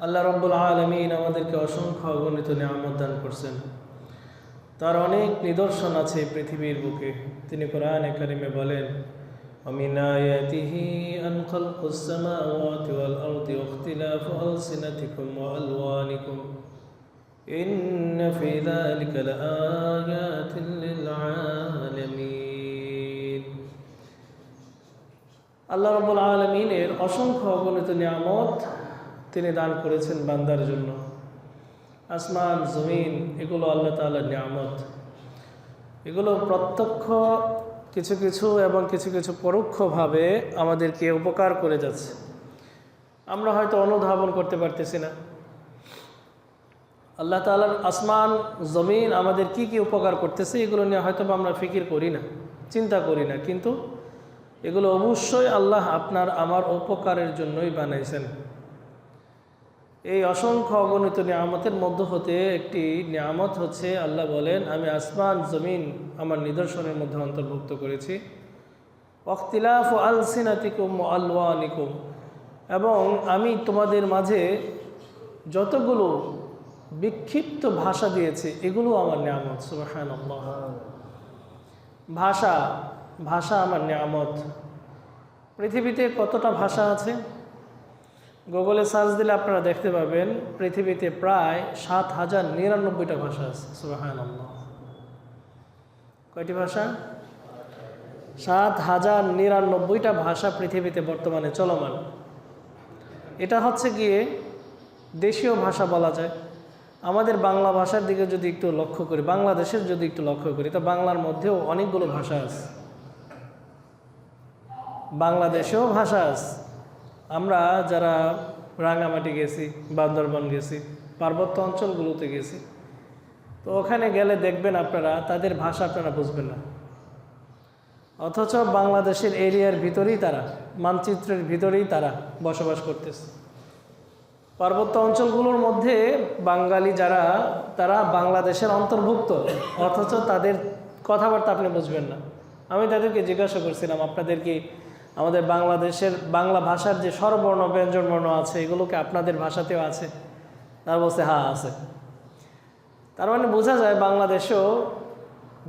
আল্লাহ রাব্বুল আলামিন আমাদেরকে অসংখ্য অগণিত নিয়ামত দান করছেন। তার অনেক নিদর্শন আছে পৃথিবীর বুকে। তিনি কোরআনে কারিমে বলেন, ومن آياته أن خلق السماوات والأرض واختلاف ألسنتكم وألوانكم إن في ذلك لآيات للعالمين। আল্লাহ রাব্বুল আলামিনের অসংখ্য অগণিত নিয়ামত তিনি দান করেছেন বান্দার জন্য। আসমান জমিন এগুলো আল্লাহ তাআলার নিয়ামত। এগুলো প্রত্যক্ষ কিছু কিছু এবং কিছু কিছু পরোক্ষভাবে আমাদেরকে উপকার করে যাচ্ছে। আমরা হয়তো অনুধাবন করতে পারতেছি না। আল্লাহ তাআলার আসমান জমিন আমাদের কি কি উপকার করতেছে এগুলো নিয়ে হয়তো আমরা ফিকির করি না, চিন্তা করি না, কিন্তু এগুলো অবশ্যই আল্লাহ আপনার আমার উপকারের জন্যই বানাইছেন। এই অসংখ্য অগণিত নিয়ামতের মধ্য হতে একটি নিয়ামত হচ্ছে, আল্লাহ বলেন, আমি আসমান জমিন আমার নিদর্শনের মধ্যে অন্তর্ভুক্ত করেছি। ওয়াখতিলাফ আলসিনাতিকুম ওয়া আলওয়ানিকুম, এবং আমি তোমাদের মাঝে যতগুলো বিক্ষিপ্ত ভাষা দিয়েছি এগুলো আমার নিয়ামত। সুবহানাল্লাহ। ভাষা ভাষা আমার নিয়ামত। পৃথিবীতে কতটা ভাষা আছে? গুগলে সার্চ দিলে আপনারা দেখতে পাবেন পৃথিবীতে প্রায় ৭,০৯৯টা ভাষা আছে। সুবহানাল্লাহ। কয়টি ভাষা? ৭,০৯৯টা ভাষা পৃথিবীতে বর্তমানে চলমান। এটা হচ্ছে গিয়ে দেশীয় ভাষা বলা যায়। আমাদের বাংলা ভাষার দিকে যদি একটু লক্ষ্য করি, বাংলাদেশের যদি একটু লক্ষ্য করি, তো বাংলার মধ্যেও অনেকগুলো ভাষা আছে। বাংলাদেশেও ভাষা আছে। আমরা যারা রাঙামাটি গেছি, বান্দরবান গেছি, পার্বত্য অঞ্চলগুলোতে গেছি, তো ওখানে গেলে দেখবেন আপনারা তাদের ভাষা আপনারা বুঝবেন না, অথচ বাংলাদেশের এরিয়ার ভিতরেই তারা, মানচিত্রের ভিতরেই তারা বসবাস করতেছে। পার্বত্য অঞ্চলগুলোর মধ্যে বাঙালি যারা, তারা বাংলাদেশের অন্তর্ভুক্ত, অথচ তাদের কথাবার্তা আপনি বুঝবেন না। আমি তাদেরকে জিজ্ঞাসা করছিলাম, আপনাদের কি আমাদের বাংলাদেশের বাংলা ভাষার যে স্বরবর্ণ ব্যঞ্জনবর্ণ আছে এগুলোকে আপনাদের ভাষাতেও আছে? তারা বলছে হ্যাঁ আছে। তার মানে বোঝা যায় বাংলাদেশেও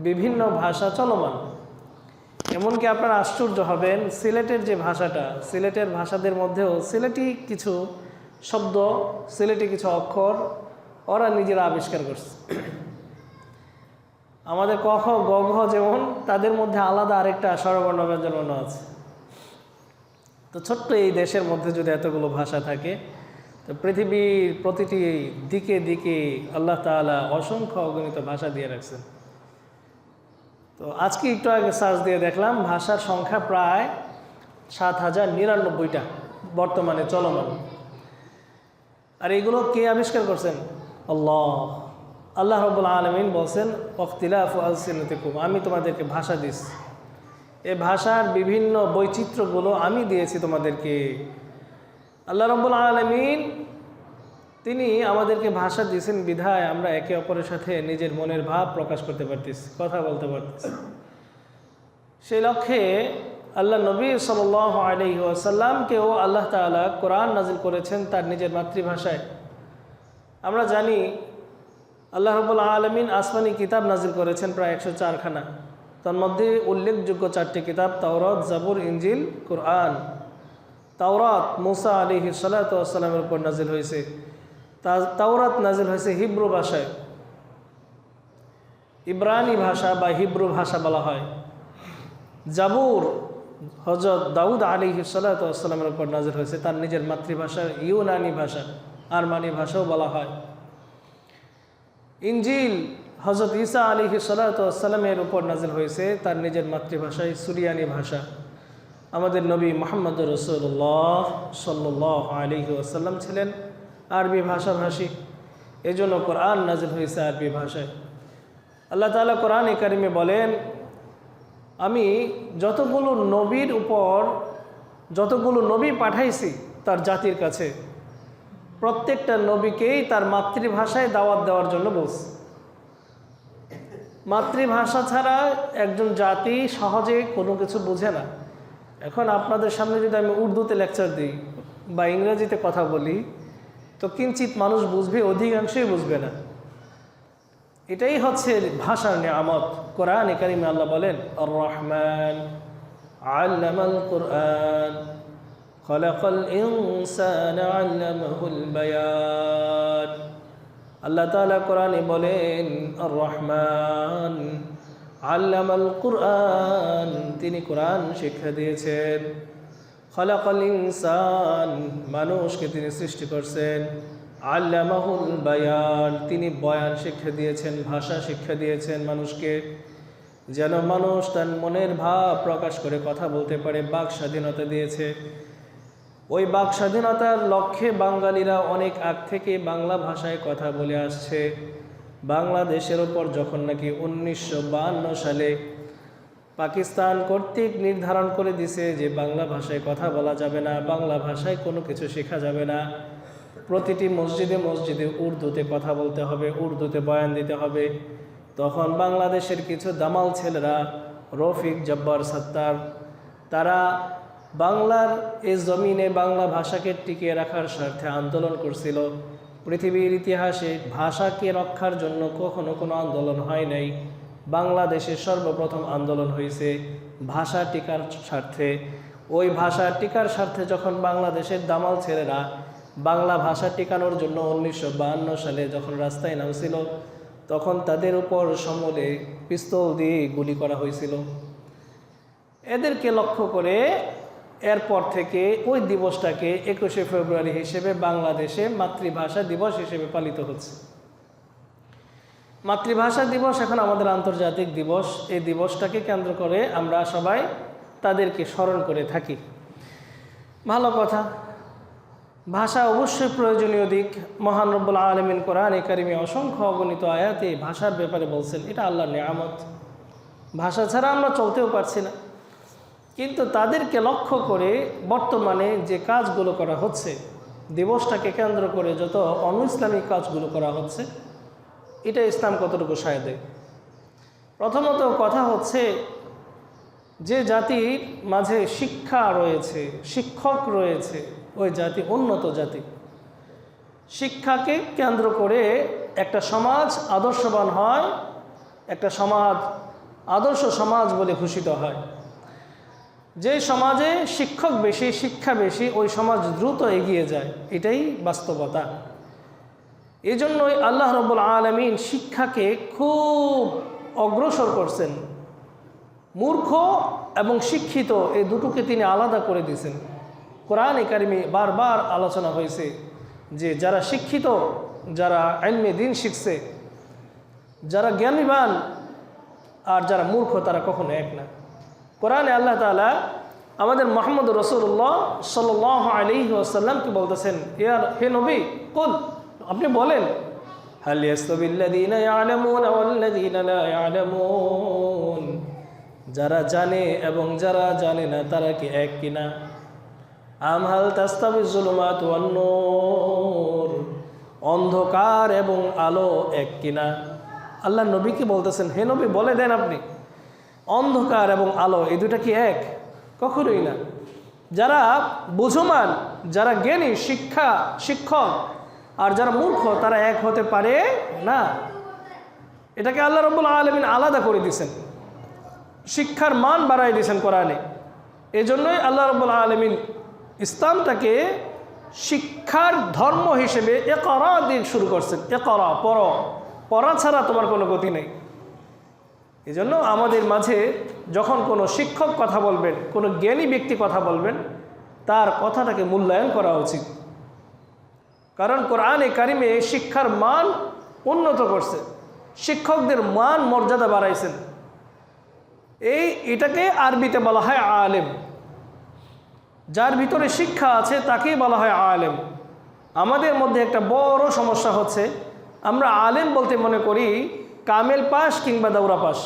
বিভিন্ন ভাষা চলমান। এমনকি আপনারা আশ্চর্য হবেন, সিলেটের যে ভাষাটা, সিলেটের ভাষাদের মধ্যেও সিলেটি কিছু শব্দ, সিলেটি কিছু অক্ষর ওরা নিজেরা আবিষ্কার করছে। আমাদের ক খ গ ঘ যেমন, তাদের মধ্যে আলাদা আরেকটা স্বরবর্ণ ব্যঞ্জনবর্ণ আছে। তো ছোট্ট এই দেশের মধ্যে যদি এতগুলো ভাষা থাকে, তো পৃথিবীর প্রতিটি দিকে দিকে আল্লাহ তাআলা অসংখ্য অগণিত ভাষা দিয়ে রাখছেন। তো আজকে একটু আগে সার্চ দিয়ে দেখলাম ভাষার সংখ্যা প্রায় ৭,০৯৯টা বর্তমানে চলমান। আর এগুলো কে আবিষ্কার করছেন? আল্লাহ। আল্লাহ রাব্বুল আলামিন বলছেন, ওয়াখতিলাফু আলসিনাতিকুম, আমি তোমাদেরকে ভাষা দিচ্ছি। এই ভাষার বিভিন্ন বৈচিত্র্যগুলো আমি দিয়েছি তোমাদেরকে। আল্লাহ রাব্বুল আলামিন তিনি আমাদেরকে ভাষা দিয়েছেন বিধায় আমরা একে অপরের সাথে নিজের মনের ভাব প্রকাশ করতে পারতেছি, কথা বলতে পারতেছি। সেই লক্ষ্যে আল্লাহ নবী সাল্লাল্লাহু আলাইহি ওয়াসাল্লামকেও আল্লাহ তাআলা কোরআন নাজিল করেছেন তার নিজের মাতৃভাষায়। আমরা জানি আল্লাহ রাব্বুল আলামিন আসমানি কিতাব নাজিল করেছেন প্রায় 104খানা। তার মধ্যে উল্লেখযোগ্য 4টি কিতাব তাওরাত, জাবুর, ইনজিল, কোরআন। তাওরাত মুসা আলাইহিস সালাতু ওয়াস সালামের উপর নাজিল হয়েছে। তাওরাত নাজিল হয়েছে হিব্রু ভাষায়, ইব্রানি ভাষা বা হিব্রু ভাষা বলা হয়। জাবুর হযরত দাউদ আলাইহিস সালাতু ওয়াস সালামের উপর নাজিল হয়েছে তার নিজের মাতৃভাষার ইউনানি ভাষা, আরমানি ভাষাও বলা হয়। ইনজিল হযরত ঈসা আলাইহিস সালাতু ওয়াস সালামের উপর নাজিল হয়েছে তার নিজের মাতৃভাষায় সুরিয়ানি ভাষা। আমাদের নবী মুহাম্মদুর রাসূলুল্লাহ সাল্লাল্লাহু আলাইহি ওয়াসাল্লাম ছিলেন আরবি ভাষাভাষী, এজন্য কোরআন নাজিল হয়েছে আরবি ভাষায়। আল্লাহ তাআলা কোরআনে কারিমে বলেন, আমি যতগুলো নবীর উপর যতগুলো নবী পাঠাইছি তার জাতির কাছে, প্রত্যেকটা নবীকেই তার মাতৃভাষায় দাওয়াত দেওয়ার জন্য বলছি। মাতৃভাষা ছাড়া একজন জাতি সহজে কোনো কিছু বোঝে না। এখন আপনাদের সামনে যদি আমি উর্দুতে লেকচার দিই বা ইংরেজিতে কথা বলি, তো কিঞ্চিত মানুষ বুঝবে, অধিকাংশই বুঝবে না। এটাই হচ্ছে ভাষার নিয়ামত। কোরআনে কারিমে আল্লাহ বলেন, আর রহমান আল্লামাল কুরআন খলাকাল ইনসানা আল্লামাহুল বায়ান। আল্লাহ তাআলা কোরআনে বলেন, আর রহমান আল্লামাল কুরআন, তিনি কোরআন শিক্ষা দিয়েছেন। খলাকাল ইনসান, মানুষকে তিনি সৃষ্টি করছেন। আল্লামাহুল বায়ান, তিনি বয়ান শিক্ষা দিয়েছেন, ভাষা শিক্ষা দিয়েছেন মানুষকে, যেন মানুষ তার মনের ভাব প্রকাশ করে কথা বলতে পারে। বাক স্বাধীনতা দিয়েছে। ওই বাক স্বাধীনতার লক্ষ্যে বাঙালিরা অনেক আগ থেকে বাংলা ভাষায় কথা বলে আসছে। বাংলাদেশের ওপর যখন নাকি 1952 সালে পাকিস্তান কর্তৃক নির্ধারণ করে দিছে যে বাংলা ভাষায় কথা বলা যাবে না, বাংলা ভাষায় কোনো কিছু শেখা যাবে না, প্রতিটি মসজিদে মসজিদে উর্দুতে কথা বলতে হবে, উর্দুতে বয়ান দিতে হবে, তখন বাংলাদেশের কিছু দামাল ছেলেরা, রফিক, জব্বার, সত্তার, তারা বাংলার এই জমিনে বাংলা ভাষাকে টিকিয়ে রাখার স্বার্থে আন্দোলন করছিল। পৃথিবীর ইতিহাসে ভাষাকে রক্ষার জন্য কখনো কোনো আন্দোলন হয় নাই। বাংলাদেশের সর্বপ্রথম আন্দোলন হয়েছে ভাষা টিকার স্বার্থে। ওই ভাষা টিকার স্বার্থে যখন বাংলাদেশের দামাল ছেলেরা বাংলা ভাষা টিকানোর জন্য 1952 সালে যখন রাস্তায় নামছিল, তখন তাদের উপর সমূলে পিস্তল দিয়ে গুলি করা হয়েছিল। এদেরকে লক্ষ্য করে এরপর থেকে ওই দিবসটাকে 21শে ফেব্রুয়ারি হিসেবে বাংলাদেশে মাতৃভাষা দিবস হিসেবে পালিত হচ্ছে। মাতৃভাষা দিবস এখন আমাদের আন্তর্জাতিক দিবস। এই দিবসটাকে কেন্দ্র করে আমরা সবাই তাদেরকে স্মরণ করে থাকি। ভালো কথা। ভাষা অবশ্যই প্রয়োজনীয় দিক। মহান রব্বুল আলামিন কোরআনে কারিমে অসংখ্য অগণিত আয়াতে ভাষার ব্যাপারে বলছেন, এটা আল্লাহর নিয়ামত। ভাষা ছাড়া আমরা চলতেও পারছি না। কিন্তু তাদেরকে লক্ষ্য করে বর্তমানে যে কাজগুলো করা হচ্ছে, দিবসটাকে কেন্দ্র করে যত অনইসলামিক কাজগুলো করা হচ্ছে, এটা ইসলাম কতটুকু সায় দেয়? প্রথমত কথা হচ্ছে, যে জাতির মাঝে শিক্ষা রয়েছে, শিক্ষক রয়েছে, ওই জাতি উন্নত জাতি। শিক্ষাকে কেন্দ্র করে একটা সমাজ আদর্শবান হয়, একটা সমাজ আদর্শ সমাজ বলে ঘোষিত হয়। যে সমাজে শিক্ষক বেশি, শিক্ষা বেশি, ওই সমাজ দ্রুত এগিয়ে যায়। এটাই বাস্তবতা। এই জন্যই আল্লাহ রাব্বুল আলামিন শিক্ষাকে খুব অগ্রসর করছেন। মূর্খ এবং শিক্ষিত এই দুটোকে তিনি আলাদা করে দিয়েছেন। কোরআনে কারিমে বারবার আলোচনা হয়েছে যে যারা শিক্ষিত, যারা ইলমে দ্বীন শিখছে, যারা জ্ঞানীবান আর যারা মূর্খ, তারা কখনো এক না। কোরআনে আল্লাহ তাআলা আমাদের মুহাম্মদ রাসূলুল্লাহ সাল্লাল্লাহু আলাইহি ওয়াসাল্লামকে বলতেছেন, হে নবী, কুল, আপনি বলেন, হাল ইয়াস্তাবিল্লাযীনা ইয়ালামুনা ওয়াল্লাযীনা লা ইয়ালামুন, যারা জানে এবং যারা জানে না তারা কি এক কিনা? আম হাল তাস্তাবিজ যুলুমাতু ওয়ান নূর, অন্ধকার এবং আলো এক কিনা? আল্লাহ নবীকে বলতেছেন, হে নবী বলে দেন আপনি, অন্ধকার এবং আলো এই দুটা কি এক? কখনোই না। যারা বুঝমান, যারা জ্ঞানী, শিক্ষক আর যারা মূর্খ, তারা এক হতে পারে না। এটাকে আল্লাহ রাব্বুল আলামিন আলাদা করে দিয়েছেন, শিক্ষার মান বাড়াই দিয়েছেন কোরআনে। এই জন্যই আল্লাহ রাব্বুল আলামিন ইসলামটাকে শিক্ষার ধর্ম হিসেবে ইকরা দিয়ে শুরু করছেন। ইকরা, পড়ো, পড়া ছাড়া তোমার কোনো গতি নেই। এই জন্য আমাদের মাঝে যখন কোনো শিক্ষক কথা বলবেন, কোনো জ্ঞানী ব্যক্তি কথা বলবেন, তার কথাটাকে মূল্যায়ন করা উচিত। কারণ কোরআনে কারিমে শিক্ষার মান উন্নত করছে, শিক্ষকদের মান মর্যাদা বাড়াইছেন। এটাকে আরবিতে বলা হয় আলেম। যার ভিতরে শিক্ষা আছে তাকেই বলা হয় আলেম। আমাদের মধ্যে একটা বড় সমস্যা হচ্ছে, আমরা আলেম বলতে মনে করি কামেল পাস কিংবা দাউরা পাস।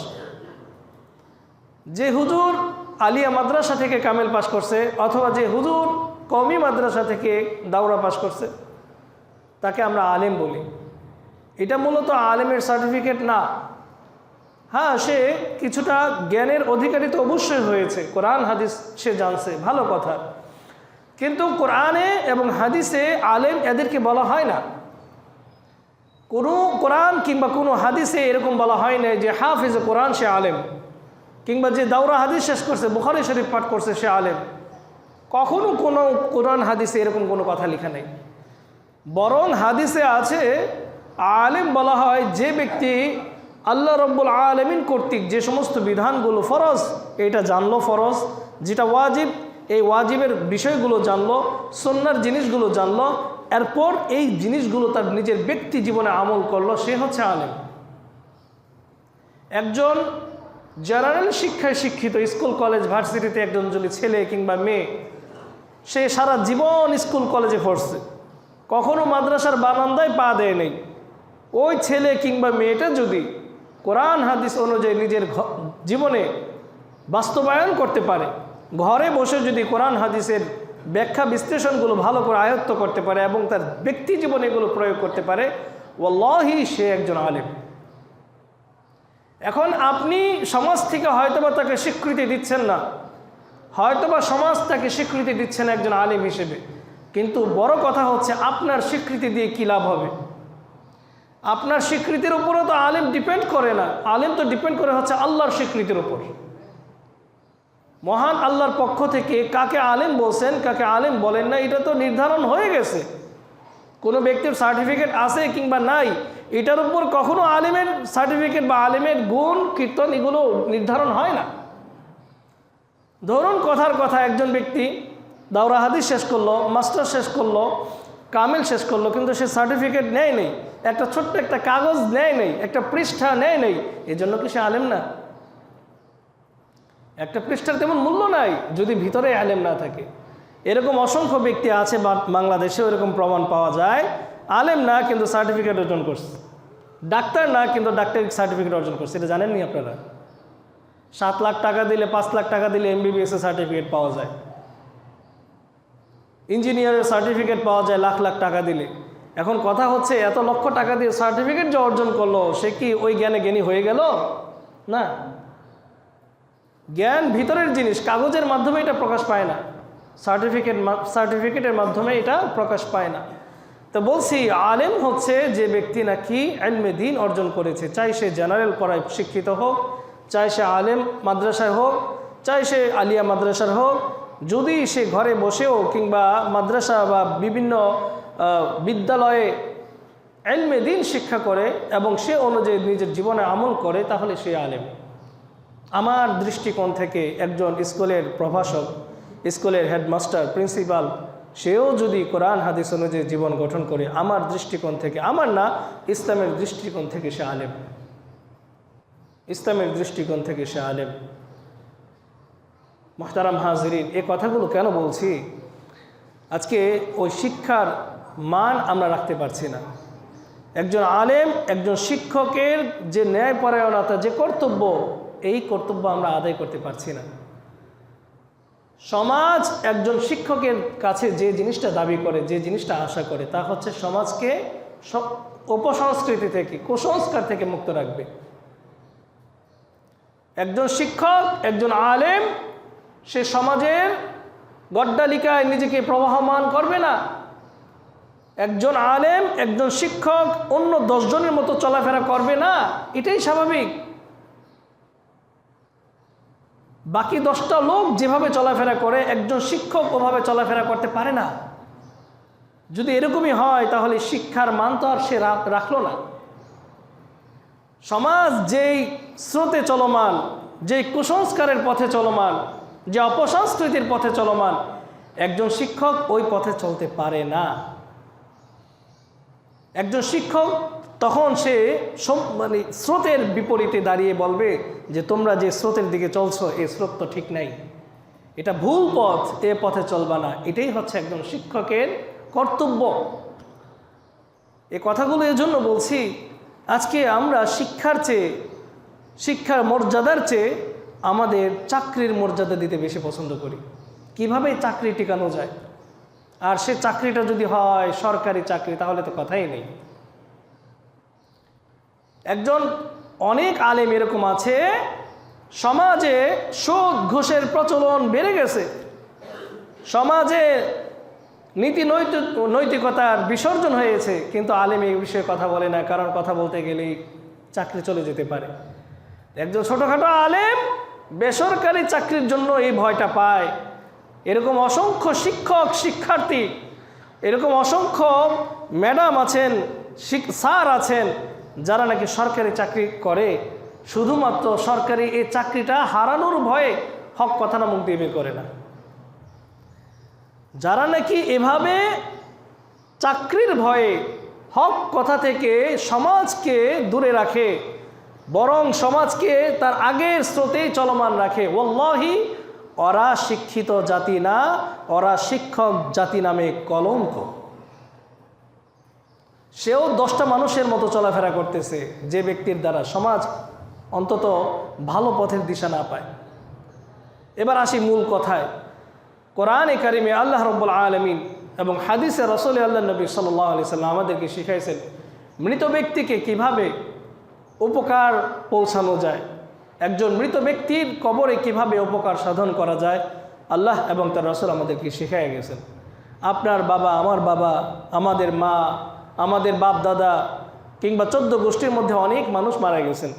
যে হুজুর আলিয়া মাদ্রাসা থেকে কামেল পাস করছে, অথবা যে হুজুর কওমি মাদ্রাসা থেকে দাউরা পাস করছে, তাকে আমরা আলেম বলি। এটা মূলত আলেমের সার্টিফিকেট না। হ্যাঁ, সে কিছুটা জ্ঞানের অধিকারী তো অবশ্যই হয়েছে, কোরআন হাদিস সে জানছে, ভালো কথা। কিন্তু কোরআনে এবং হাদিসে আলেম এদেরকে বলা হয় না। কোনো কোরআন কিংবা কোনো হাদিসে এরকম বলা হয় না যে হাফিজ কোরআন সে আলেম, কিংবা যে দাওরা হাদিস শেষ করছে, বুখারী শরীফ পাঠ করছে সে আলেম। কখনো কোনো কোরআন হাদিসে এরকম কোনো কথা লেখা নেই। বরং হাদিসে আছে আলেম বলা হয় যে ব্যক্তি আল্লাহ রব্বুল আলামিন কর্তৃক যে সমস্ত বিধানগুলো ফরজ, এটা জানলো ফরজ, যেটা ওয়াজিব এই ওয়াজিবের বিষয়গুলো জানলো, সুন্নাহর জিনিসগুলো জানলো, এরপর এই জিনিসগুলো তার নিজের ব্যক্তি জীবনে আমল করলো, সে হচ্ছে আলেম। একজন জেনারেল শিক্ষায় শিক্ষিত, স্কুল কলেজ ভার্সিটিতে একজন যদি ছেলে কিংবা মেয়ে, সে সারা জীবন স্কুল কলেজে পড়ছে, কখনো মাদ্রাসার বারান্দায় পা দেয় নেই, ওই ছেলে কিংবা মেয়েটা যদি কোরআন হাদিস অনুযায়ী নিজের জীবনে বাস্তবায়ন করতে পারে, ঘরে বসে যদি কোরআন হাদিসের ব্যাখ্যা বিশ্লেষণগুলো ভালো করে আয়ত্ত করতে পারে এবং তার ব্যক্তি জীবনে এগুলো প্রয়োগ করতে পারে, ওয়াল্লাহি সে একজন আলেম। এখন আপনি সমাজ থেকে হয়তোবা তাকে স্বীকৃতি দিচ্ছেন না, হয়তোবা সমাজ তাকে স্বীকৃতি দিচ্ছেন একজন আলেম হিসেবে, কিন্তু বড় কথা হচ্ছে আপনার স্বীকৃতি দিয়ে কী লাভ হবে? আপনার স্বীকৃতির উপরও তো আলেম ডিপেন্ড করে না। আলেম তো ডিপেন্ড করে হচ্ছে আল্লাহর স্বীকৃতির উপর। মহান আল্লাহর পক্ষ থেকে কাকে আলেম বলছেন, কাকে আলেম বলেন না, এটা তো নির্ধারণ হয়ে গেছে। কোনো ব্যক্তির সার্টিফিকেট আছে কিংবা নাই, এটার উপর কখনো আলেমের সার্টিফিকেট বা আলেমের গুণ কীর্তন এগুলো নির্ধারণ হয় না। ধরুন কথার কথা, একজন ব্যক্তি দাওরা হাদিস শেষ করলো, মাস্টার শেষ করলো, কামিল শেষ করলো, কিন্তু সে সার্টিফিকেট নেয় নেই, একটা ছোট্ট একটা কাগজ নেয় নেই, একটা পৃষ্ঠা নেয় নেই, এজন্য কি সে আলেম না? একটা পৃষ্ঠার তেমন মূল্য নাই যদি ভিতরে আলেম না থাকে। এরকম অসংখ্য ব্যক্তি আছে বাংলাদেশে, এরকম প্রমাণ পাওয়া যায়। আলেম না কিন্তু সার্টিফিকেট অর্জন করছে, ডাক্তার না কিন্তু ডাক্তারি সার্টিফিকেট অর্জন করছে। এটা জানেননি আপনারা? 7 লাখ টাকা দিলে, 5 লাখ টাকা দিলে MBBS এর সার্টিফিকেট পাওয়া যায়, ইঞ্জিনিয়ারের সার্টিফিকেট পাওয়া যায় লাখ লাখ টাকা দিলে। এখন কথা হচ্ছে, এত লক্ষ টাকা দিয়ে সার্টিফিকেট যে অর্জন করলো, সে কি ওই জ্ঞানে জ্ঞানী হয়ে গেল? না। জ্ঞান ভিতরের জিনিস, কাগজের মাধ্যমে এটা প্রকাশ পায় না, সার্টিফিকেটের মাধ্যমে এটা প্রকাশ পায় না। তো বলছি, আলেম হচ্ছে যে ব্যক্তি নাকি ইলমে দ্বীন অর্জন করেছে, চাই সে জেনারেল পড়ায় শিক্ষিত হোক, চাই সে আলেম মাদ্রাসায় হোক, চাই সে আলিয়া মাদ্রাসার হোক, যদি সে ঘরে বসেও কিংবা মাদ্রাসা বা বিভিন্ন বিদ্যালয়ে ইলমে দ্বীন শিক্ষা করে এবং সে অনুযায়ী নিজের জীবনে আমল করে, তাহলে সে আলেম। আমার দৃষ্টিকোণ থেকে একজন স্কুলের প্রভাষক, স্কুলের হেডমাস্টার, প্রিন্সিপাল, সেও যদি কোরআন হাদিস অনুযায়ী জীবন গঠন করে, আমার দৃষ্টিকোণ থেকে, আমার না, ইসলামের দৃষ্টিকোণ থেকে সে আলেম। ইসলামের দৃষ্টিকোণ থেকে সে আলেম। মুহতারাম হাজিরিন, এই কথাগুলো কেন বলছি? আজকে ওই শিক্ষার মান আমরা রাখতে পারছি না। একজন আলেম, একজন শিক্ষকের যে ন্যায়পরায়ণতা, যে কর্তব্য, এই কর্তব্য আমরা আদায় করতে পারছি না। সমাজ একজন শিক্ষকের কাছে যে জিনিসটা দাবি করে, যে জিনিসটা আশা করে, তা হচ্ছে সমাজকে অপসংস্কৃতি থেকে, কুসংস্কার থেকে মুক্ত রাখবে। একজন শিক্ষক, একজন আলেম, সে সমাজের গড্ডালিকায় নিজেকে প্রবাহমান করবে না। একজন আলেম, একজন শিক্ষক অন্য 10 জনের মতো চলাফেরা করবে না, এটাই স্বাভাবিক। বাকি 10টা লোক যেভাবে চলাফেরা করে, একজন শিক্ষক ওভাবে চলাফেরা করতে পারে না। যদি এরকমই হয়, তাহলে শিক্ষার মান তো আর সে রাখলো না। সমাজ যেই স্রোতে চলমান, যেই কুসংস্কারের পথে চলমান, যে অপসংস্কৃতির পথে চলমান, একজন শিক্ষক ওই পথে চলতে পারে না। একজন শিক্ষক তখন সে মানে স্রোতের বিপরীতে দাঁড়িয়ে বলবে যে তোমরা যে স্রোতের দিকে চলছো, এই স্রোত তো ঠিক নাই, এটা ভুল পথ, এ পথে চলবা না। এটাই হচ্ছে একজন শিক্ষকের কর্তব্য। এই কথাগুলো এজন্য বলছি, আজকে আমরা শিক্ষার চেয়ে, শিক্ষার মর্যাদার চেয়ে আমাদের চাকরির মর্যাদা দিতে বেশি পছন্দ করি। কিভাবে চাকরি টিকানো যায়, আর সে চাকরিটা যদি হয় সরকারি চাকরি, তাহলে তো কথাই নেই। একজন অনেক আলেম এরকম আছে, সমাজে সুদ ঘুষের প্রচলন বেড়ে গেছে, সমাজে নীতি নৈতিকতার বিসর্জন হয়েছে, কিন্তু আলেম এই বিষয়ে কথা বলে না, কারণ কথা বলতে গেলেই চাকরি চলে যেতে পারে। একজন ছোটোখাটো আলেম বেসরকারি চাকরির জন্য এই ভয়টা পায়। এরকম অসংখ্য শিক্ষক শিক্ষার্থী, এরকম অসংখ্য ম্যাডাম আছেন, স্যার আছেন, যারা নাকি সরকারি চাকরি করে শুধুমাত্র সরকারি এই চাকরিটা হারানোর ভয়ে হক কথা না মুখ দিয়ে বের করে না। যারা নাকি এভাবে চাকরির ভয়ে হক কথা থেকে সমাজকে দূরে রাখে, বরং সমাজকে তার আগের স্রোতেই চলমান রাখে, ওয়াল্লাহি ওরা শিক্ষিত জাতি না, ওরা শিক্ষক জাতি নামে কলঙ্ক। সেও 10টা মানুষের মতো চলাফেরা করতেছে, যে ব্যক্তির দ্বারা সমাজ অন্তত ভালো পথের দিশা না পায়। এবার আসি মূল কথায়। কোরআনে কারিমে আল্লাহ রাব্বুল আলামিন এবং হাদিসে রাসূল আল্লাহ নবী সাল্লাল্লাহু আলাইহি সাল্লাম আমাদেরকে শিখাইছেন মৃত ব্যক্তিকে কিভাবে উপকার পৌঁছানো যায়, একজন মৃত ব্যক্তির কবরে কিভাবে উপকার সাধন করা যায়। আল্লাহ এবং তার রাসূল আমাদেরকে শিখাই গেছেন। আপনার বাবা, আমার বাবা, আমাদের মা, আমাদের বাপ দাদা কিংবা 14 গোষ্ঠীর মধ্যে অনেক মানুষ মারা গেছেন,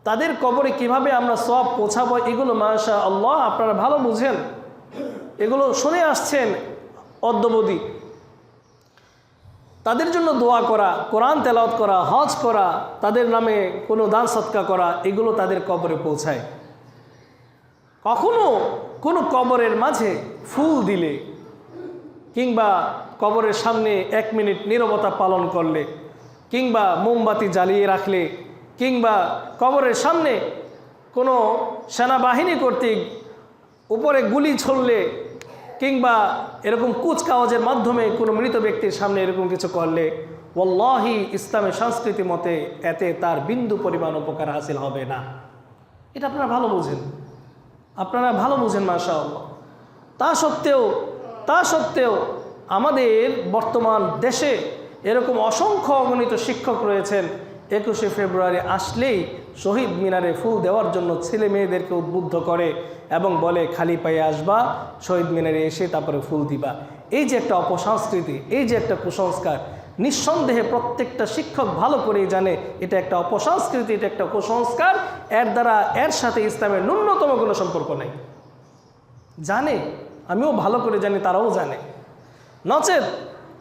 তাদের কবরে কিভাবে আমরা সওয়াব পৌঁছাবো, এগুলো মাশাআল্লাহ আপনারা ভালো বুঝেন, এগুলো শুনে আসছেন অদ্যবধি। তাদের জন্য দোয়া করা, কোরআন তেলাওয়াত করা, হজ করা, তাদের নামে কোনো দান সদকা করা, এগুলো তাদের কবরে পৌঁছায়। কখনো কোনো কবরের মাঝে ফুল দিলে কিংবা কবরের সামনে 1 মিনিট নীরবতা পালন করলে কিংবা মোমবাতি জ্বালিয়ে রাখলে কিংবা কবরের সামনে কোনো সেনাবাহিনী কর্তৃক উপরে গুলি ছড়লে কিংবা এরকম কুচকাওয়াজের মাধ্যমে কোনো মৃত ব্যক্তির সামনে এরকম কিছু করলে ওয়াল্লাহি ইসলামের সংস্কৃতি মতে এতে তার বিন্দু পরিমাণ উপকার হাসিল হবে না। এটা আপনারা ভালো বুঝেন, আপনারা ভালো বুঝেন মাশাআল্লাহ। তা সত্ত্বেও আমাদের বর্তমান দেশে এরকম অসংখ্য অগণিত শিক্ষক রয়েছেন, 21শে ফেব্রুয়ারি আসলেই শহীদ মিনারে ফুল দেওয়ার জন্য ছেলে মেয়েদেরকে উদ্বুদ্ধ করে এবং বলে খালি পায়ে আসবা, শহীদ মিনারে এসে তারপরে ফুল দিবা। এই যে একটা অপসংস্কৃতি, এই যে একটা কুসংস্কার, নিঃসন্দেহে প্রত্যেকটা শিক্ষক ভালো করেই জানে এটা একটা অপসংস্কৃতি, এটা একটা কুসংস্কার, এর সাথে ইসলামের ন্যূনতম কোনো সম্পর্ক নেই। জানে, আমিও ভালো করে জানি, তারাও জানে। নচেত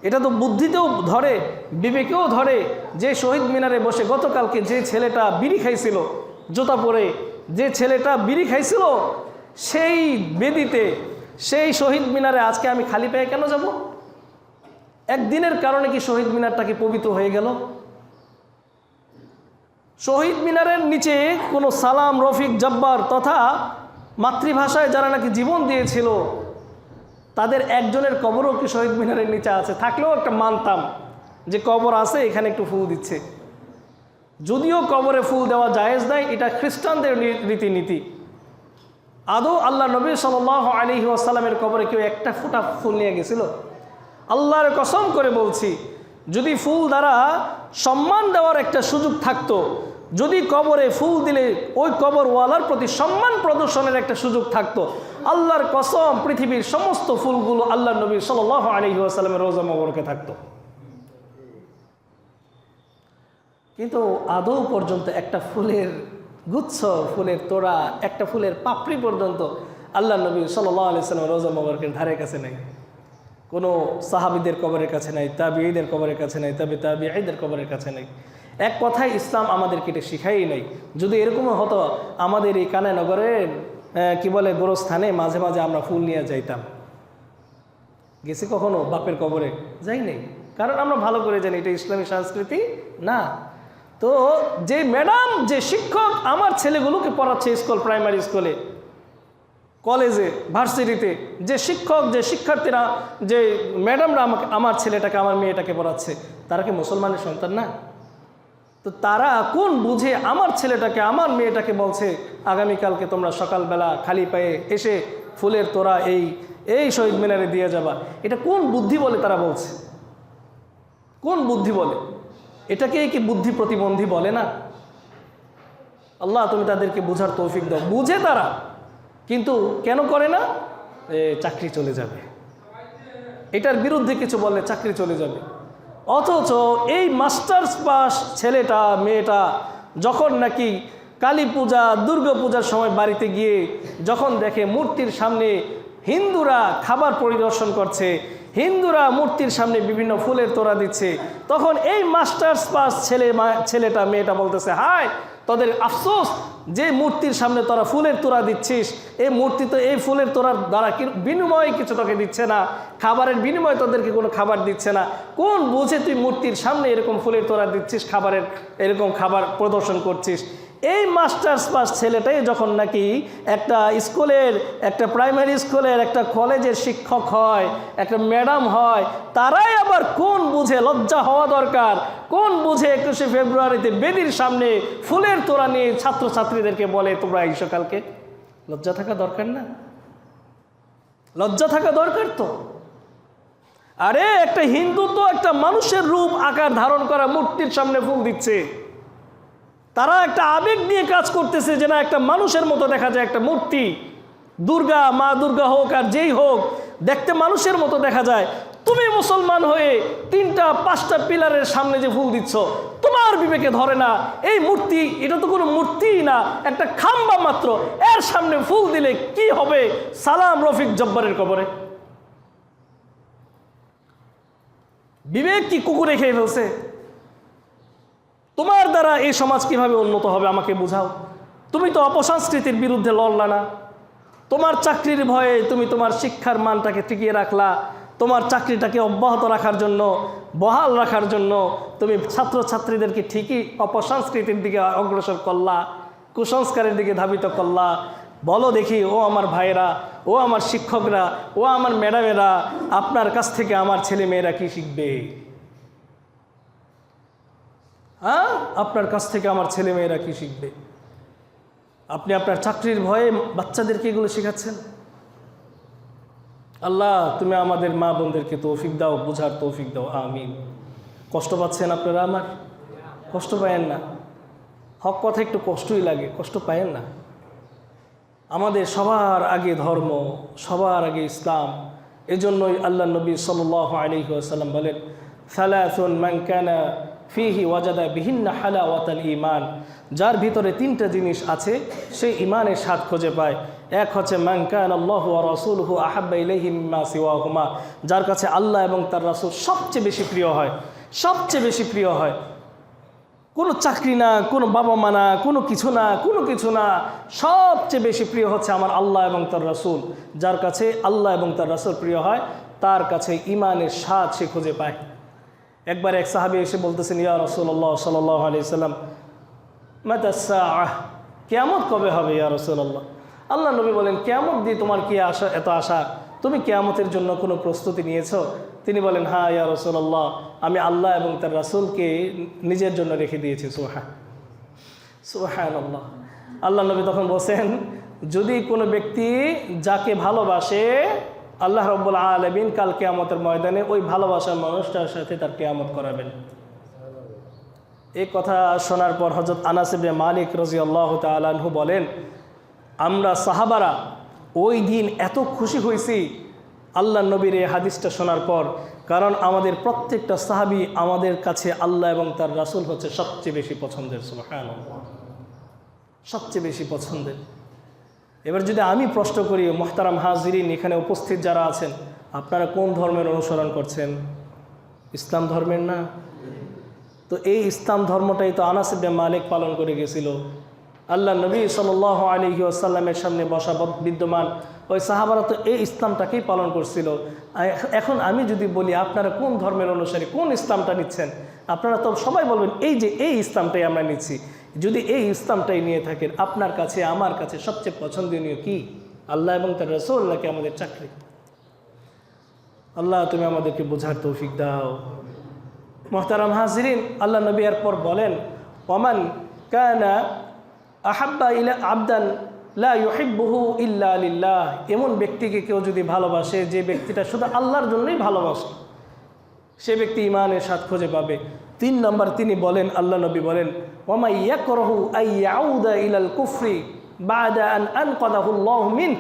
এটা তো বুদ্ধিতেও ধরে, বিবেকেও ধরে যে শহীদ মিনারে বসে গতকালকে যে ছেলেটা বিড়ি খাইছিল জুতা পরে, যে ছেলেটা বিড়ি খাইছিল সেই বেদিতে, সেই শহীদ মিনারে আজকে আমি খালি পায়ে কেন যাব? একদিনের কারণে কি শহীদ মিনারটা কি পবিত্র হয়ে গেল? শহীদ মিনারের নিচে কোনো সালাম, রফিক, জব্বার তথা মাতৃভাষায় যারা নাকি জীবন দিয়েছিল তাদের একজনের কবরও কি শহীদ মিনারের নিচে আছে? থাকলেও একটা মানতাম যে কবর আছে, এখানে একটু ফুল দিচ্ছে। যদিও কবরে ফুল দেওয়া জায়েজ নাই, এটা খ্রিস্টানদের রীতিনীতি। আদৌ আল্লাহ নবী সাল্লাল্লাহু আলাইহি ওয়াসাল্লামের কবরে কেউ একটা ফোঁটা ফুল নিয়ে গেছিল? আল্লাহর কসম করে বলছি, যদি ফুল দ্বারা সম্মান দেওয়ার একটা সুযোগ থাকতো, যদি কবরে ফুল দিলে ওই কবরওয়ালার প্রতি সম্মান প্রদর্শনের একটা সুযোগ থাকতো, আল্লাহর কসম পৃথিবীর সমস্ত ফুলগুলো আল্লাহ নবী সাল্লাল্লাহু আলাইহি ওয়াসাল্লামের রওজা মোবারকে থাকতো। কিন্তু আদৌ পর্যন্ত একটা ফুলের গুচ্ছ, ফুলের তোড়া, একটা ফুলের পাপড়ি পর্যন্ত আল্লাহ নবী সাল্লাল্লাহু আলাইহি ওয়াসাল্লামের রওজা মোবারকের ধারে কাছে নেই। কোনো সাহাবীদের কবরের কাছে নাই, তাবিঈদের কবরের কাছে নাই, তাবিঈদের কবরের কাছে নেই। এক কথায় ইসলাম আমাদেরকে এটা শিখাই নাই। যদি এরকমও হতো, আমাদের এই কানানগরের কি বলে গোরস্থানে মাঝে মাঝে আমরা ফুল নিয়ে যাইতাম। গেছি কখনো বাপের কবরে? যাই নাই, কারণ আমরা ভালো করে জানি এটা ইসলামী সংস্কৃতি না। তো যে ম্যাডাম, যে শিক্ষক আমার ছেলেগুলোকে পড়াচ্ছে স্কুল, প্রাইমারি স্কুলে, কলেজে, ভার্সিটিতে, যে শিক্ষক, যে শিক্ষার্থীরা, যে ম্যাডামরা আমার ছেলেটাকে, আমার মেয়েটাকে পড়াচ্ছে, তারা কি মুসলমানের সন্তান না? তো তারা কোন বুঝে আমার ছেলেটাকে, আমার মেয়েটাকে বলছে আগামীকালকে তোমরা সকালবেলা খালি পায়ে এসে ফুলের তোড়া এই শহীদ মিনারে দিয়ে যাবা? এটা কোন বুদ্ধি বলে তারা বলছে? কোন বুদ্ধি বলে? এটাকে কি বুদ্ধি প্রতিবন্ধী বলে না? আল্লাহ তুমি তাদেরকে বুঝার তৌফিক দাও। বুঝে তারা, কিন্তু কেন করে না? চাকরি চলে যাবে, এটার বিরুদ্ধে কিছু বললে চাকরি চলে যাবে। অথচ এই মাস্টার্স পাস ছেলেটা মেয়েটা যখন নাকি কালী পূজা দুর্গা পূজার সময় বাড়িতে গিয়ে যখন দেখে মূর্তির সামনে হিন্দুরা খাবার পরিদর্শন করছে, হিন্দুরা মূর্তির সামনে বিভিন্ন ফুলের তোড়া দিচ্ছে, তখন এই মাস্টার্স পাস ছেলেটা মেয়েটা বলতেছে, হায় তোদের আফসোস যে মূর্তির সামনে তোরা ফুলের তোড়া দিচ্ছিস, এই মূর্তি তো এই ফুলের তোড়ার দ্বারা বিনিময়ে কিছু তোকে দিচ্ছে না, খাবারের বিনিময়ে তোদেরকে কোনো খাবার দিচ্ছে না, কোন বুঝে তুই মূর্তির সামনে এরকম ফুলের তোড়া দিচ্ছিস, খাবারের এরকম খাবার প্রদর্শন করছিস। এই মাস্টার্স পাস ছেলেটাই যখন নাকি একটা স্কুলের, একটা প্রাইমারি স্কুলের, একটা কলেজের শিক্ষক হয়, একটা ম্যাডাম হয়, তারাই আবার কোন বুঝে, লজ্জা হওয়া দরকার, কোন বুঝে 21শে ফেব্রুয়ারিতে বেদির সামনে ফুলের তোড়া নিয়ে ছাত্রছাত্রীদেরকে বলে তোমরা আইসো কালকে। লজ্জা থাকা দরকার না? লজ্জা থাকা দরকার তো। আরে একটা হিন্দু তো একটা মানুষের রূপ আকার ধারণ করা মূর্তির সামনে ফুল দিচ্ছে, তারা একটা আবেগ নিয়ে কাজ করতেছে যে না একটা মানুষের মতো দেখা যায়, একটা মূর্তি, দুর্গা, মা দুর্গা হোক আর যেই হোক, দেখতে মানুষের মতো দেখা যায়। তুমি মুসলমান হয়ে 3টা 5টা পিলারের সামনে যে ফুল দিচ্ছ, তোমার বিবেকে ধরে না এই মূর্তি, এটা তো কোনো মূর্তিই না, একটা খাম্বা মাত্র, এর সামনে ফুল দিলে কি হবে? সালাম রফিক জব্বারের কবরে। বিবেক কি কুকুরে খেয়ে ফেলছে? তোমার দ্বারা এই সমাজ কিভাবে উন্নত হবে আমাকে বুঝাও। তুমি তো অপসংস্কৃতির বিরুদ্ধে লড়লা না, তোমার চাকরির ভয়ে তুমি তোমার শিক্ষার মানটাকে টিকিয়ে রাখলা, তোমার চাকরিটাকে অব্যাহত রাখার জন্য, বহাল রাখার জন্য তুমি ছাত্রছাত্রীদেরকে ঠিকই অপসংস্কৃতির দিকে অগ্রসর করলা, কুসংস্কারের দিকে ধাবিত করলা। বলো দেখি ও আমার ভাইয়েরা, ও আমার শিক্ষকরা, ও আমার ম্যাডামেরা, আপনার কাছ থেকে আমার ছেলে মেয়েরা কি শিখবে? হ্যাঁ, আপনার কাছ থেকে আমার ছেলে মেয়েরা কি শিখবে? আপনি আপনার চাকরির ভয়ে বাচ্চাদেরকে এগুলো শেখাচ্ছেন। আল্লাহ তুমি আমাদের মা বোনদেরকে তৌফিক দাও, বোঝার তৌফিক দাও, আমিন। কষ্ট পাচ্ছেন আপনারা? আমার কষ্ট পায়েন না, হক কথা একটু কষ্টই লাগে, কষ্ট পায়েন না। আমাদের সবার আগে ধর্ম, সবার আগে ইসলাম। এজন্যই আল্লাহ নবী সাল্লাল্লাহু আলাইহি ওয়াসাল্লাম বলেন, সালাসুন মান কানা ফিহি ওয়াজাদা বিহিন্না হালাওয়াতাল ঈমান, যার ভিতরে 3টা জিনিস আছে সে ঈমানের স্বাদ খুঁজে পায়। এক হচ্ছে মান কানা আল্লাহু ওয়া রাসূলুহু আহাব্বা ইলাইহি মিম্মা সিওয়াহুমা, যার কাছে আল্লাহ এবং তার রাসূল সবচেয়ে বেশি প্রিয় হয়, সবচেয়ে বেশি প্রিয় হয়। কোনো চাকরি না, কোনো বাবা মা না, কোনো কিছু না, কোনো কিছু না, সবচেয়ে বেশি প্রিয় হচ্ছে আমার আল্লাহ এবং তার রাসূল। যার কাছে আল্লাহ এবং তার রাসূল প্রিয় হয়, তার কাছে ঈমানের স্বাদ সে খুঁজে পায়। একবার এক সাহাবী এসে বলতেছেন, ইয়া রাসূলুল্লাহ সাল্লাল্লাহু আলাইহি সাল্লাম, মাতা সাআহ, কিয়ামত কবে হবে ইয়া রাসূলুল্লাহ? আল্লাহ নবী বলেন, কিয়ামত দিয়ে তোমার কি আশা, এত আশা? তুমি কিয়ামতের জন্য কোনো প্রস্তুতি নিয়েছো? তিনি বলেন, হ্যাঁ ইয়া রাসূলুল্লাহ, আমি আল্লাহ এবং তার রাসূলকে নিজের জন্য রেখে দিয়েছি। সুবহানাল্লাহ। আল্লাহ নবী তখন বলছেন, যদি কোনো ব্যক্তি যাকে ভালোবাসে, আল্লাহ রাব্বুল আলামিন কাল কিয়ামতের ময়দানে ওই ভালোবাসার মানুষটার সাথে তার কিয়ামত করাবেন। এই কথা শোনার পর হযরত আনাস ইবনে মালিক রাদিয়াল্লাহু তাআলা আনহু বলেন, আমরা সাহাবারা ওই দিন এত খুশি হয়েছি আল্লাহ নবীর এই হাদিসটা শোনার পর, কারণ আমাদের প্রত্যেকটা সাহাবী আমাদের কাছে আল্লাহ এবং তার রাসূল হচ্ছে সবচেয়ে বেশি পছন্দের। সুবহানাল্লাহ, সবচেয়ে বেশি পছন্দের। এবার যদি আমি প্রশ্ন করি, মুহতারাম হাজিরিন, এখানে উপস্থিত যারা আছেন, আপনারা কোন ধর্মের অনুসরণ করছেন? ইসলাম ধর্মের না? তো এই ইসলাম ধর্মটাই তো আনাস ইবনে মালিক পালন করে গেছিল। আল্লাহ নবী সাল্লাল্লাহু আলাইহি ওয়াসাল্লামের সামনে বসা বিদ্যমান ওই সাহাবারা তো এই ইসলামটাকেই পালন করছিল। এখন আমি যদি বলি আপনারা কোন ধর্মের অনুসারী, কোন ইসলামটা নিচ্ছেন, আপনারা তো সবাই বলবেন এই যে এই ইসলামটাই আমরা নিচ্ছি। যদি এই ইসলামটাই নিয়ে থাকেন, আপনার কাছে আমার কাছে সবচেয়ে পছন্দনীয় কি? আল্লাহ এবং তার রাসূল নাকি আমাদের চাকরি? আল্লাহ তুমি আমাদেরকে বোঝার তৌফিক দাও। মুহতারাম হাজিরিন, আল্লাহ নবী এরপর বলেন, ওমান কানা আহাব্বা ইলা আবদান লা ইউহিব্বুহু ইল্লা লিল্লাহ, এমন ব্যক্তিকে কেউ যদি ভালোবাসে যে ব্যক্তিটা শুধু আল্লাহর জন্যই ভালোবাসে, সে ব্যক্তি ঈমানের স্বাদ খুঁজে পাবে। 3 নম্বর তিনি বলেন, আল্লাহ নবী বলেন, ওয়া মান ইয়াকরাহু আন ইয়াউদা ইলাল কুফরি বা'দা আন আনকাদাহু আল্লাহু মিন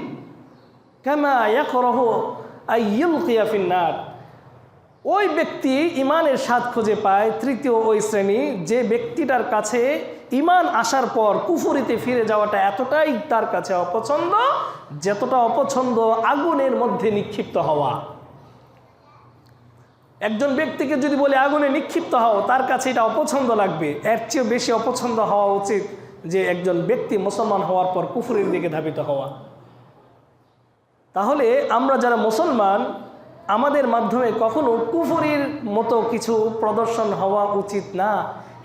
কামা ইয়াকরাহু আন ইউলকিয়া ফিন নার, ওই ব্যক্তি ইমানের স্বাদ খুঁজে পায়। তৃতীয় ওই শ্রেণী, যে ব্যক্তিটার কাছে ইমান আসার পর কুফরিতে ফিরে যাওয়াটা এতটাই তার কাছে অপছন্দ, যতটা অপছন্দ আগুনের মধ্যে নিক্ষিপ্ত হওয়া। একজন ব্যক্তিকে যদি বলে আগুনে নিক্ষিপ্ত হও, তার কাছে এটা অপছন্দ লাগবে। এর চেয়ে বেশি অপছন্দ হওয়া উচিত যে একজন ব্যক্তি মুসলমান হওয়ার পর কুফরের দিকে ধাবিত হওয়া। তাহলে আমরা যারা মুসলমান, আমাদের মাধ্যমে কখনো কুফরির মতো কিছু প্রদর্শন হওয়া উচিত না।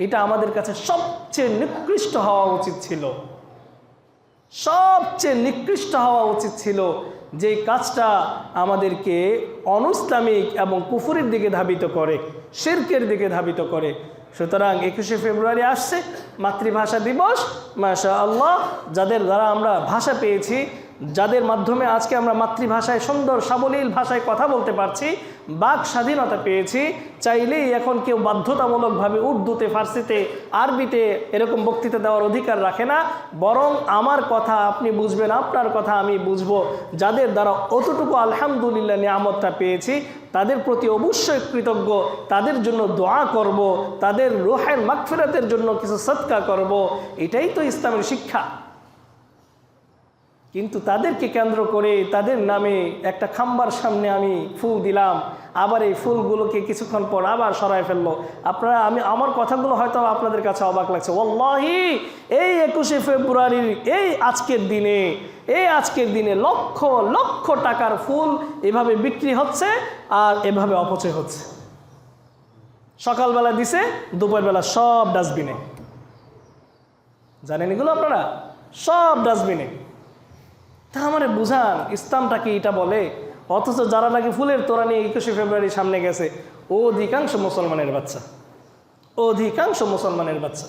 এটা আমাদের কাছে সবচেয়ে নিকৃষ্ট হওয়া উচিত ছিল, সবচেয়ে নিকৃষ্ট হওয়া উচিত ছিল, যে কাজটা আমাদেরকে অনইসলামিক এবং কুফরের দিকে ধাবিত করে, শিরকের দিকে ধাবিত করে। সুতরাং 21শে ফেব্রুয়ারি আসছে, মাতৃভাষা দিবস। মাশাআল্লাহ, যাদের দ্বারা আমরা ভাষা পেয়েছি, যাদের মাধ্যমে আজকে আমরা মাতৃভাষায় সুন্দর সাবলীল ভাষায় কথা বলতে পারছি, বাক স্বাধীনতা পেয়েছি। চাইলেই এখন কেউ বাধ্যতামূলকভাবে উর্দুতে, ফার্সিতে, আরবিতে এরকম বক্তৃতা দেওয়ার অধিকার রাখে না। বরং আমার কথা আপনি বুঝবেন, আপনার কথা আমি বুঝবো। যাদের দ্বারা অতটুকু আলহামদুলিল্লাহ নিয়ামতটা পেয়েছি, তাদের প্রতি অবশ্যই কৃতজ্ঞ, তাদের জন্য দোয়া করব, তাদের রুহের মাগফিরাতের জন্য কিছু সদকা করব। এটাই তো ইসলামের শিক্ষা। কিন্তু তাদেরকে কেন্দ্র করে তাদের নামে একটা খাম্বার সামনে আমি ফুল দিলাম, আবার এই ফুলগুলোকে কিছুক্ষণ পর আবার সরায় ফেললো। আপনারা, আমার কথাগুলো হয়তো আপনাদের কাছে অবাক লাগছে। ওয়াল্লাহি, এই 21শে ফেব্রুয়ারির এই আজকের দিনে লক্ষ লক্ষ টাকার ফুল এভাবে বিক্রি হচ্ছে আর এভাবে অপচয় হচ্ছে। সকালবেলা দিছে, দুপুরবেলা সব ডাস্টবিনে। জানেন এগুলো আপনারা? সব ডাস্টবিনে। তা আমারে বুঝান, ইসলামটা কি এটা বলে? অথচ যারা নাকি ফুলের তোড়া নিয়ে 21শে ফেব্রুয়ারি সামনে গেছে, অধিকাংশ মুসলমানের বাচ্চা।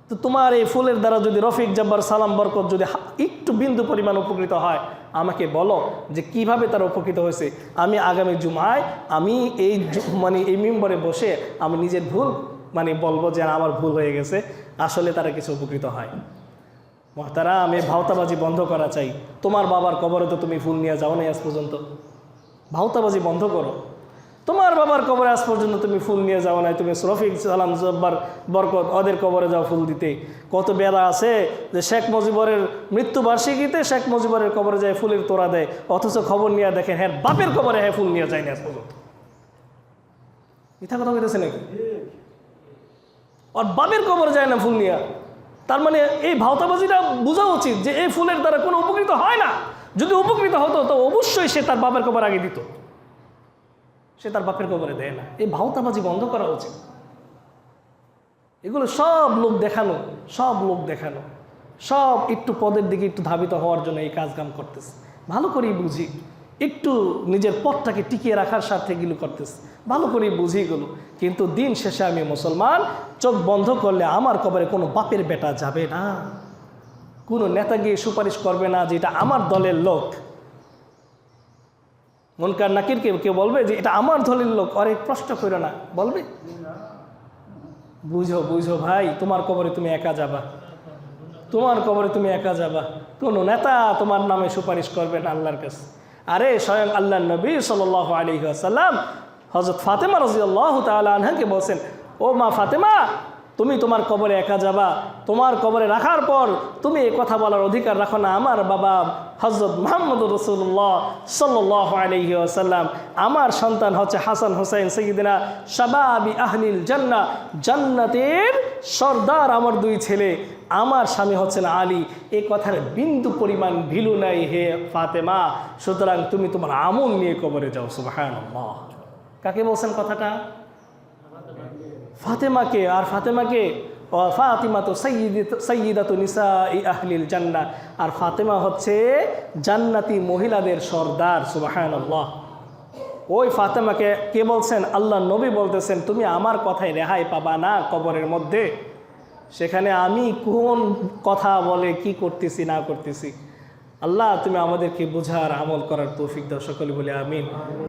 তো তোমার এই ফুলের দ্বারা যদি রফিক, জব্বার, সালাম, বরকত যদি একটু বিন্দু পরিমাণ উপকৃত হয়, আমাকে বলো যে কিভাবে তারা উপকৃত হয়েছে। আমি আগামী জুমায় এই মিম্বরে বসে আমি নিজের ভুল বলবো যে আমার ভুল হয়ে গেছে, আসলে তারা কিছু উপকৃত হয়। মহতারা, আমি ভাওতাবাজি বন্ধ করা চাই। তোমার বাবার কবরে তো তুমি ফুল নিয়ে যাও না আজ পর্যন্ত। ভাওতাবাজি বন্ধ করো। তোমার বাবার কবরে আজ পর্যন্ত তুমি ফুল নিয়ে যাও না। তুমি রফিক, সালাম, জব্বার, বরকত ওদের কবরে যাও ফুল দিতে। কত বেলা আছে যে শেখ মুজিবরের মৃত্যুবার্ষিকীতে শেখ মুজিবরের কবরে যায় ফুলের তোড়া দেয়, অথচ খবর নিয়ে দেখেন হ্যাঁ বাপের কবরে হ্যাঁ ফুল নিয়ে যায় না আজ পর্যন্ত। মিথ্যা কথা বলতেছে নাকি? আর বাপের কবরে যায় না ফুল নিয়ে। তার মানে এই ভাওতাবাজিটা বোঝা উচিত যে এই ফুলের দ্বারা কোনো উপকৃত হয় না। যদি উপকৃত হতো তো অবশ্যই সে তার বাপের কবর আগে দিত, সে তার বাপের কবরে দেয় না। এই ভাওতাবাজি বন্ধ করা উচিত। এগুলো সব লোক দেখানো, সব একটু পদের দিকে একটু ধাবিত হওয়ার জন্য এই কাজকাম করতেছে। ভালো করেই বুঝি, একটু নিজের পথটাকে টিকিয়ে রাখার স্বার্থে এগুলো করতেছে, ভালো করেই বুঝি এগুলো। কিন্তু দিন শেষে আমি মুসলমান, চোখ বন্ধ করলে আমার কবরে কোনো বাপের বেটা যাবে না, কোনো নেতা গিয়ে সুপারিশ করবে না যে এটা আমার দলের লোক। মুনকার নাকির কেউ বলবে যে এটা আমার দলের লোক, আরে প্রশ্ন করো না, বলবে? বুঝো ভাই, তোমার কবরে তুমি একা যাবা, কোনো নেতা তোমার নামে সুপারিশ করবে না আল্লাহর কাছে। আরে স্বয়ং আল্লাহ নবী সাল্লাল্লাহু আলাইহি ওয়াসাল্লাম হযরত ফাতেমা রাদিয়াল্লাহু তাআলা আনহাকে বলছেন, ও মা ফাতেমা, তুমি তোমার কবরে একা যাবা, তোমার কবরে রাখার পর তুমি এই কথা বলার অধিকার রাখো না, আমার বাবা হযরত মুহাম্মদুর রাসূলুল্লাহ সাল্লাল্লাহু আলাইহি ওয়াসাল্লাম, আমার সন্তান হচ্ছে হাসান হুসাইন সাইয়্যিদিনা শাবাবি আহলিল জান্নাহ, জান্নাতের সর্দার আমার দুই ছেলে, আমার স্বামী হচ্ছেন আলী। এই কথার বিন্দু পরিমাণ ভিলু নাই হে ফাতেমা। সুতরাং তুমি তোমার আমল নিয়ে কবরে যাও। সুবহানাল্লাহ। কাকে বলছেন কথাটা? ফাতেমাকে। আর ফাতেমাকে ফাতিমা তো সাইয়্যিদাতু নিসাই আহলিল জান্নাহ, আর ফাতেমা হচ্ছে জান্নাতি মহিলাদের সর্দার। সুবহানাল্লাহ। ওই ফাতেমাকে কে বলছেন? আল্লাহ নবী বলতেছেন, তুমি আমার কথায় রেহাই পাবা না কবরের মধ্যে। সেখানে আমি কোন কথা বলে কি করতেছি না করতেছি, আল্লাহ তুমি আমাদেরকে বোঝার আমল করার তৌফিক দাও। সকলে বলে আমিন।